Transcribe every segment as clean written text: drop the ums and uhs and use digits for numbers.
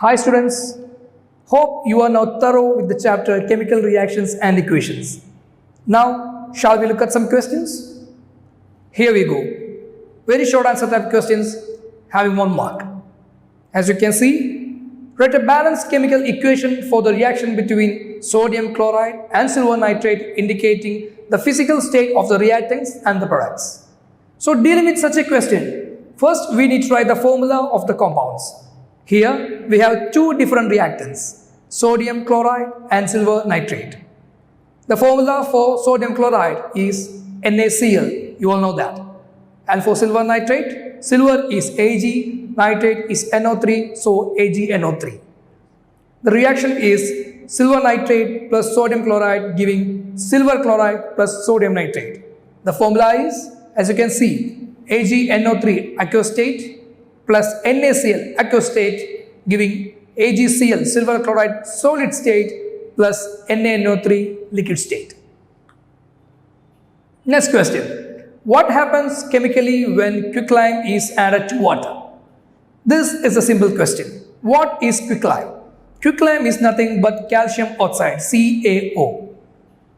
Hi students, hope you are now thorough with the chapter Chemical Reactions and Equations. Now, shall we look at some questions? Here we go. Very short answer type questions having 1 mark. As you can see, write a balanced chemical equation for the reaction between sodium chloride and silver nitrate indicating the physical state of the reactants and the products. So dealing with such a question, first we need to write the formula of the compounds. Here we have 2 different reactants, sodium chloride and silver nitrate. The formula for sodium chloride is NaCl, you all know that. And for silver nitrate, silver is Ag, nitrate is NO3, so AgNO3. The reaction is silver nitrate plus sodium chloride giving silver chloride plus sodium nitrate. The formula is, as you can see, AgNO3 aqueous state plus NaCl aqueous state giving AgCl silver chloride solid state plus NaNO3 liquid state. Next question. What happens chemically when quicklime is added to water? This is a simple question. What is quicklime? Quicklime is nothing but calcium oxide, CaO.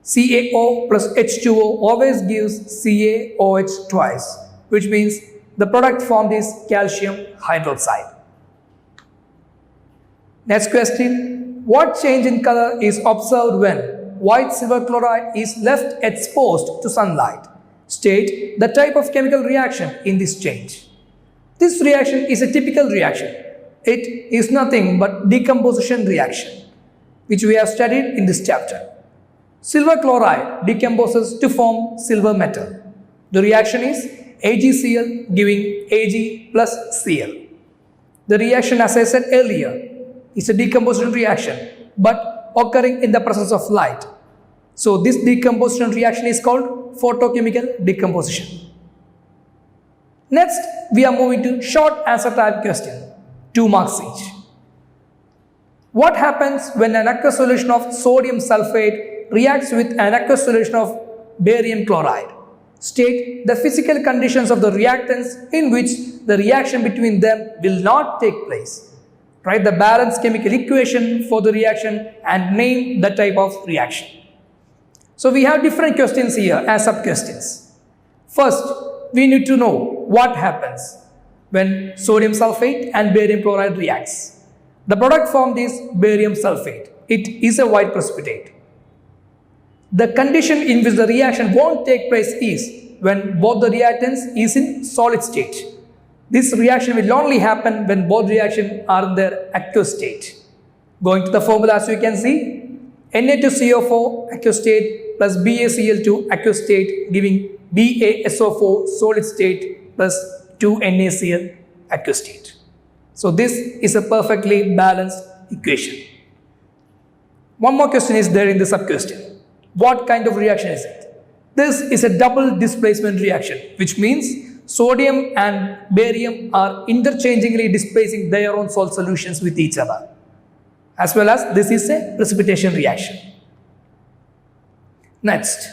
CaO plus H2O always gives CaOH twice, which means the product formed is calcium hydroxide. Next question. What change in color is observed when white silver chloride is left exposed to sunlight? State the type of chemical reaction in this change. This reaction is a typical reaction. It is nothing but decomposition reaction, which we have studied in this chapter. Silver chloride decomposes to form silver metal. The reaction is AgCl giving Ag plus Cl. The reaction, as I said earlier, is a decomposition reaction but occurring in the presence of light. So this decomposition reaction is called photochemical decomposition. Next, we are moving to short answer type question, 2 marks each. What happens when an aqueous solution of sodium sulfate reacts with an aqueous solution of barium chloride? State the physical conditions of the reactants in which the reaction between them will not take place. Write the balanced chemical equation for the reaction and name the type of reaction. So we have different questions here as sub-questions. First, we need to know what happens when sodium sulfate and barium chloride reacts. The product formed is barium sulfate. It is a white precipitate. The condition in which the reaction won't take place is when both the reactants is in solid state. This reaction will only happen when both reactions are in their aqueous state. Going to the formula, as you can see, Na2CO4 aqueous state plus BaCl2 aqueous state giving BaSO4 solid state plus 2NaCl aqueous state. So this is a perfectly balanced equation. One more question is there in the sub-question. What kind of reaction is it? This is a double displacement reaction, which means sodium and barium are interchangingly displacing their own salt solutions with each other. As well as this is a precipitation reaction. Next,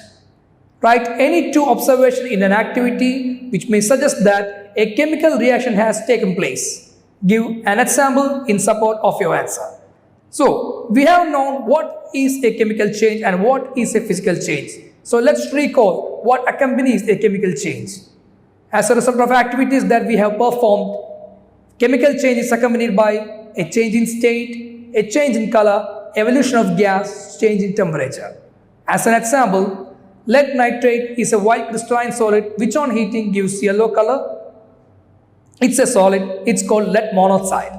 write any 2 observations in an activity which may suggest that a chemical reaction has taken place. Give an example in support of your answer. So, we have known what is a chemical change and what is a physical change. So, let's recall what accompanies a chemical change. As a result of activities that we have performed, chemical change is accompanied by a change in state, a change in color, evolution of gas, change in temperature. As an example, lead nitrate is a white crystalline solid which on heating gives yellow color. It's a solid, it's called lead monoxide.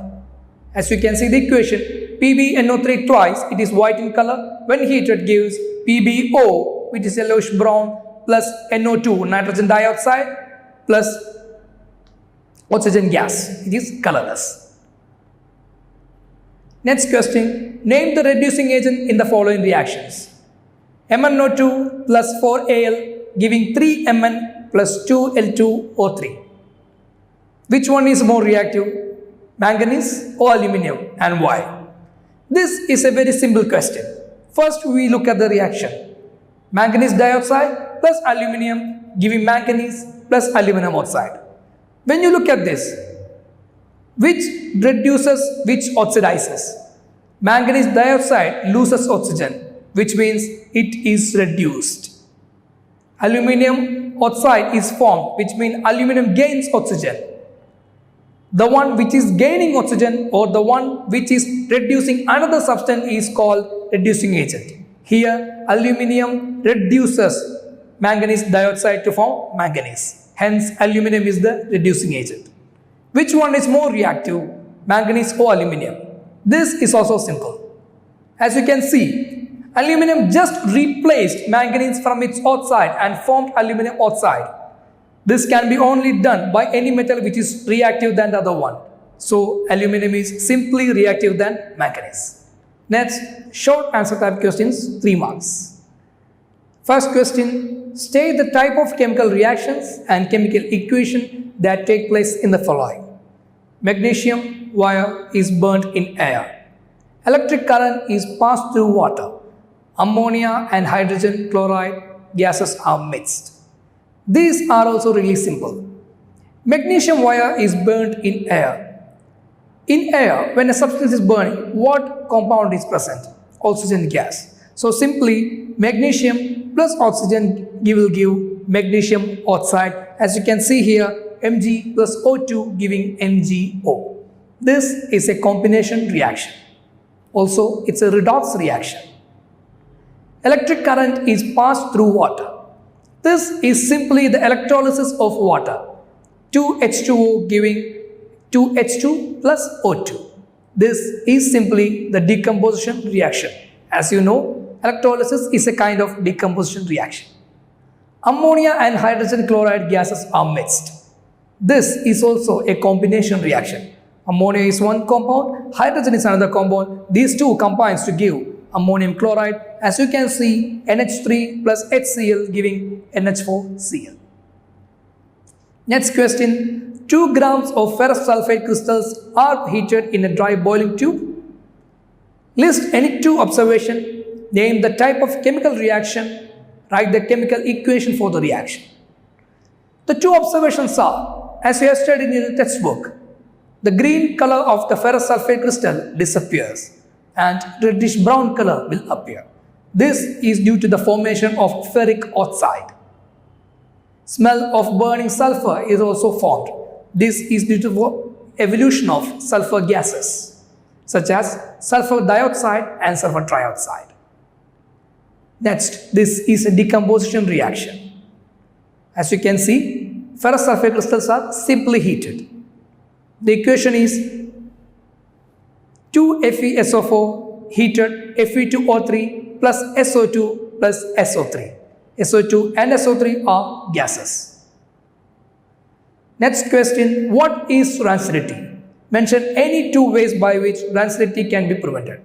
As you can see the equation, PbNO3 twice, it is white in color. When heated gives PbO, which is yellowish brown, plus NO2, nitrogen dioxide, plus oxygen gas, it is colorless. Next question, name the reducing agent in the following reactions. MnO2 plus 4Al giving 3Mn plus 2L2O3. Which one is more reactive, manganese or aluminum, and why? This is a very simple question. First we look at the reaction. Manganese dioxide plus aluminum giving manganese plus aluminum oxide. When you look at this, which oxidizes. Manganese dioxide loses oxygen, which means it is reduced. Aluminium oxide is formed, which means aluminum gains oxygen. The one which is gaining oxygen or the one which is reducing another substance is called reducing agent. Here, aluminium reduces manganese dioxide to form manganese. Hence, aluminum is the reducing agent. Which one is more reactive, manganese or aluminium? This is also simple. As you can see, aluminium just replaced manganese from its oxide and formed aluminum oxide. This can be only done by any metal which is reactive than the other one. So, aluminum is simply reactive than manganese. Next, short answer type questions, 3 marks. First question, state the type of chemical reactions and chemical equation that take place in the following. Magnesium wire is burnt in air. Electric current is passed through water. Ammonia and hydrogen chloride gases are mixed. These are also really simple. Magnesium wire is burnt in air. In air, when a substance is burning, what compound is present? Oxygen gas. So simply, magnesium plus oxygen will give magnesium oxide. As you can see here, Mg plus O2 giving MgO. This is a combination reaction. Also, it's a redox reaction. Electric current is passed through water. This is simply the electrolysis of water. 2H2O giving 2H2 plus O2. This is simply the decomposition reaction. As you know, electrolysis is a kind of decomposition reaction. Ammonia and hydrogen chloride gases are mixed. This is also a combination reaction. Ammonia is one compound, hydrogen is another compound. These two combines to give ammonium chloride. As you can see, NH3 plus HCl giving NH4Cl. Next question, 2 grams of ferrous sulfate crystals are heated in a dry boiling tube. List any 2 observations, name the type of chemical reaction, write the chemical equation for the reaction. The 2 observations are, as you have studied in the textbook, the green color of the ferrous sulfate crystal disappears and reddish brown color will appear. This is due to the formation of ferric oxide. Smell of burning sulfur is also formed. This is due to the evolution of sulfur gases such as sulfur dioxide and sulfur trioxide. Next, this is a decomposition reaction. As you can see, ferrous sulfate crystals are simply heated. The equation is 2FeSO4 heated Fe2O3 plus SO2 plus SO3. SO2 and SO3 are gases. Next question, what is rancidity? Mention any 2 ways by which rancidity can be prevented.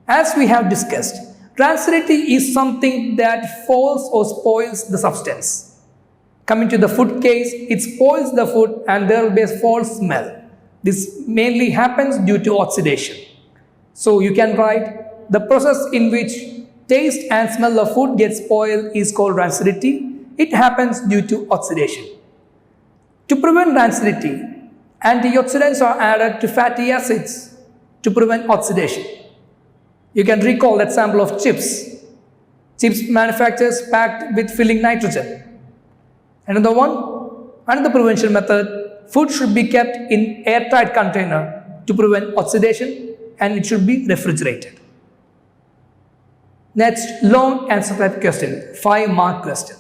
As we have discussed, rancidity is something that falls or spoils the substance. Coming to the food case, it spoils the food and there will be a foul smell. This mainly happens due to oxidation. So you can write the process in which taste and smell of food gets spoiled is called rancidity. It happens due to oxidation. To prevent rancidity, antioxidants are added to fatty acids to prevent oxidation. You can recall that sample of chips. Chips manufacturers packed with filling nitrogen. Another prevention method, food should be kept in airtight container to prevent oxidation and it should be refrigerated. Next, long answer type question, 5-mark question.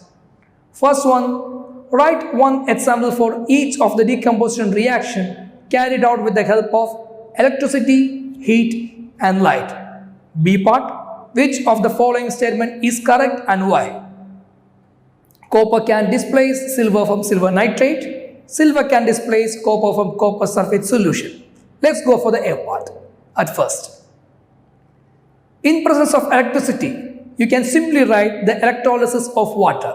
First one, write one example for each of the decomposition reaction carried out with the help of electricity, heat and light. B part, which of the following statement is correct and why? Copper can displace silver from silver nitrate. Silver can displace copper from copper sulfate solution. Let's go for the A part at first. In presence of electricity, you can simply write the electrolysis of water.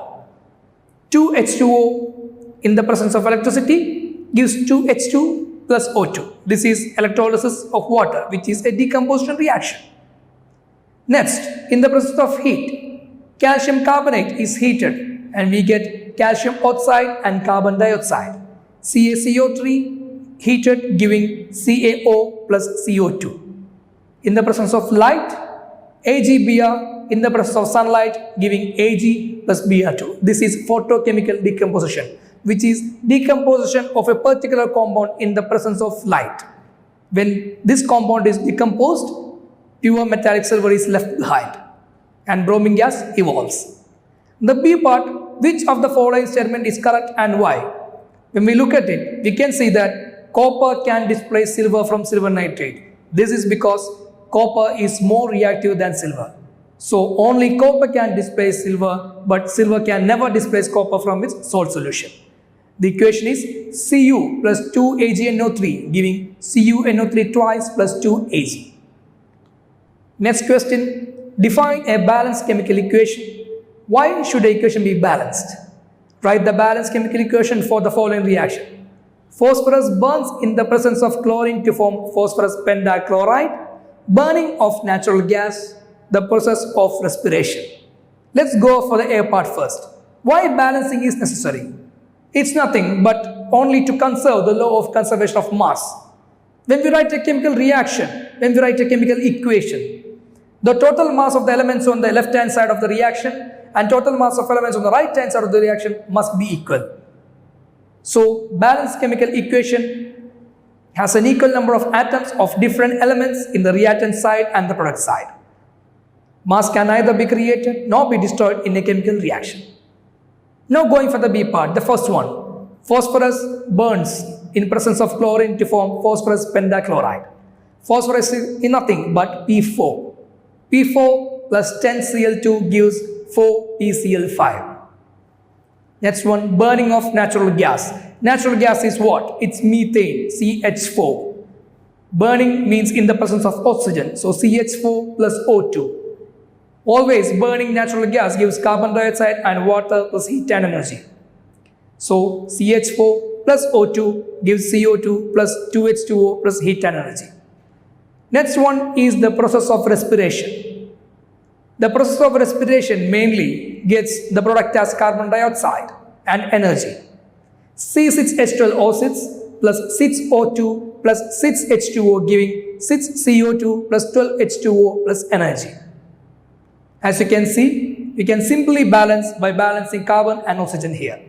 2H2O in the presence of electricity gives 2H2 plus O2. This is electrolysis of water, which is a decomposition reaction. Next, in the presence of heat, calcium carbonate is heated and we get calcium oxide and carbon dioxide. CaCO3 heated giving CaO plus CO2. In the presence of light, AgBr, in the presence of sunlight giving Ag plus Br2. This is photochemical decomposition, which is decomposition of a particular compound in the presence of light. When this compound is decomposed, pure metallic silver is left behind and bromine gas evolves. The B part, which of the following statement is correct and why? When we look at it, we can see that copper can displace silver from silver nitrate. This is because copper is more reactive than silver. So only copper can displace silver, but silver can never displace copper from its salt solution. The equation is Cu plus 2AgNO3 giving CuNO3 twice plus 2Ag. Next question, define a balanced chemical equation. Why should the equation be balanced? Write the balanced chemical equation for the following reaction. Phosphorus burns in the presence of chlorine to form phosphorus pentachloride. Burning of natural gas, the process of respiration. Let's go for the A part first. Why balancing is necessary? It's nothing but only to conserve the law of conservation of mass. When we write a chemical reaction, when we write a chemical equation, the total mass of the elements on the left hand side of the reaction and total mass of elements on the right hand side of the reaction must be equal. So, balanced chemical equation has an equal number of atoms of different elements in the reactant side and the product side. Mass can neither be created nor be destroyed in a chemical reaction. Now going for the B part, the first one. Phosphorus burns in presence of chlorine to form phosphorus pentachloride. Phosphorus is nothing but P4. P4 plus 10Cl2 gives 4PCl5. Next one, burning of natural gas. Natural gas is what? It's methane, CH4. Burning means in the presence of oxygen, so CH4 plus O2. Always burning natural gas gives carbon dioxide and water plus heat and energy. So CH4 plus O2 gives CO2 plus 2H2O plus heat and energy. Next one is the process of respiration. The process of respiration mainly gets the product as carbon dioxide and energy. C6H12O6 plus 6O2 plus 6H2O giving 6CO2 plus 12H2O plus energy. As you can see, we can simply balance by balancing carbon and oxygen here.